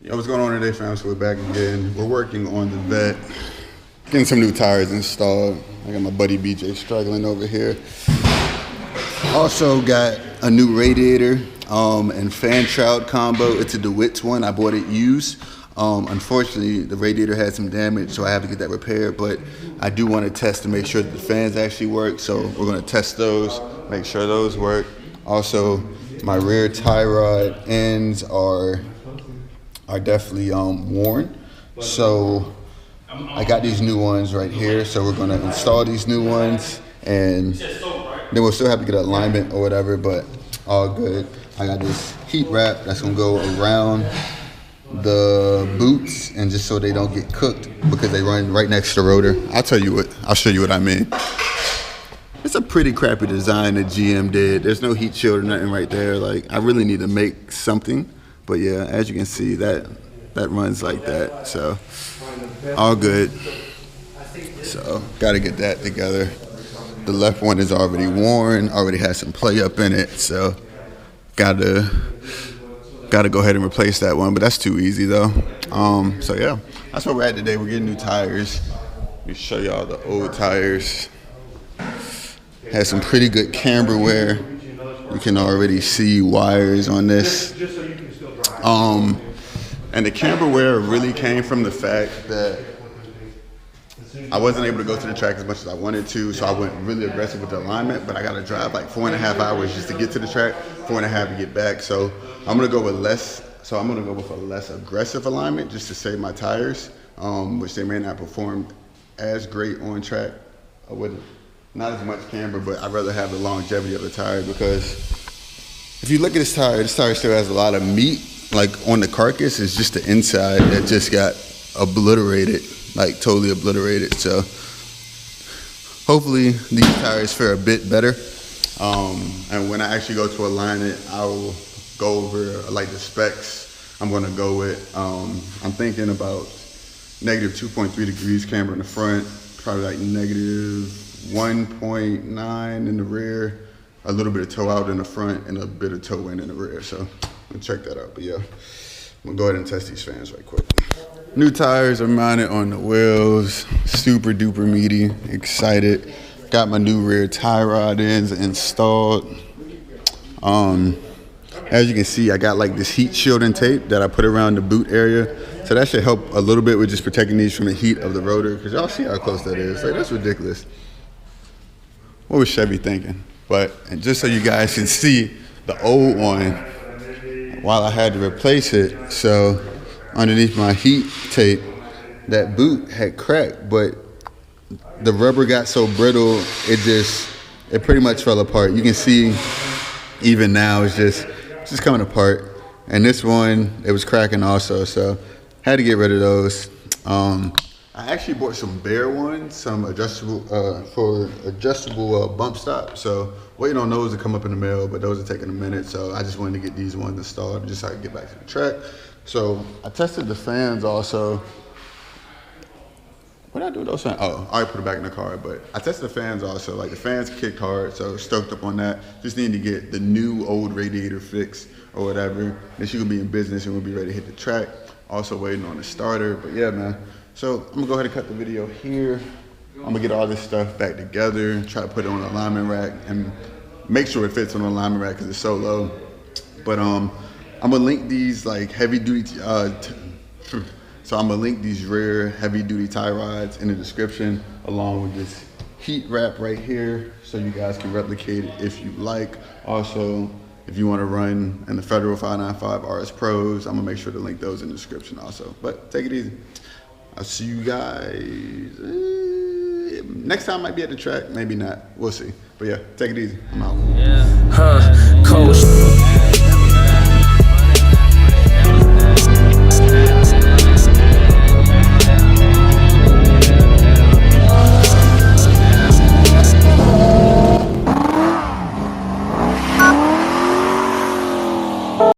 Yo, what's going on today, fam? So we're back again. We're working on the vet, getting some new tires installed. I got my buddy BJ struggling over here. Also got a new radiator and fan shroud combo. It's a DeWitt's one. I bought it used. Unfortunately, the radiator had some damage, so I have to get that repaired. But I do want to test to make sure that the fans actually work. So we're going to test those, make sure those work. Also, my rear tie rod ends are definitely worn. So I got these new ones right here. So we're gonna install these new ones, and then we'll still have to get alignment or whatever, but all good. I got this heat wrap that's gonna go around the boots, and just so they don't get cooked because they run right next to the rotor. I'll show you what I mean. It's a pretty crappy design that GM did. There's no heat shield or nothing right there. Like, I really need to make something. But yeah, as you can see, that runs like that. So all good. So gotta get that together. The left one is already worn, already has some play up in it. So gotta go ahead and replace that one. But that's too easy though. So yeah, that's where we're at today. We're getting new tires. Let me show y'all the old tires. Has some pretty good camber wear. You can already see wires on this. And the camber wear really came from the fact that I wasn't able to go to the track as much as I wanted to, so I went really aggressive with the alignment, but I got to drive like 4.5 hours just to get to the track, 4.5 to get back. So I'm going to go with a less aggressive alignment just to save my tires, which they may not perform as great on track with not as much camber, but I'd rather have the longevity of the tire, because if you look at this tire still has a lot of meat. Like on the carcass, it's just the inside that just got obliterated, like totally obliterated. So hopefully these tires fare a bit better. And when I actually go to align it, I will go over like the specs I'm gonna go with. I'm thinking about negative 2.3 degrees camber in the front, probably like negative 1.9 in the rear, a little bit of toe out in the front, and a bit of toe in the rear. So check that out. But yeah, I'm gonna go ahead and test these fans right quick. New tires are mounted on the wheels, super duper meaty, excited. Got my new rear tie rod ends installed. As you can see, I got like this heat shielding tape that I put around the boot area. So that should help a little bit with just protecting these from the heat of the rotor, because y'all see how close that is. Like, that's ridiculous. What was Chevy thinking? But, and just so you guys can see the old one, while I had to replace it, so underneath my heat tape, that boot had cracked, but the rubber got so brittle, it pretty much fell apart. You can see even now it's just coming apart. And this one, it was cracking also, so had to get rid of those. I actually bought some bare ones, some adjustable bump stop. So waiting on those to come up in the mail, but those are taking a minute. So I just wanted to get these ones installed just so I could get back to the track. So I tested the fans also. What did I do with those fans? Oh, I already put it back in the car, but I tested the fans also. Like, the fans kicked hard, so stoked up on that. Just need to get the new old radiator fixed or whatever. Then she will be in business and we'll be ready to hit the track. Also waiting on the starter, but yeah, man. So I'm gonna go ahead and cut the video here. I'm gonna get all this stuff back together, try to put it on the alignment rack and make sure it fits on the alignment rack because it's so low. But I'm gonna link these like heavy duty, so I'm gonna link these rear heavy duty tie rods in the description, along with this heat wrap right here, so you guys can replicate it if you like. Also, if you want to run in the Federal 595 RS Pros, I'm gonna make sure to link those in the description also. But take it easy. I'll see you guys. Next time might be at the track, maybe not. We'll see. But yeah, take it easy. I'm out. Coast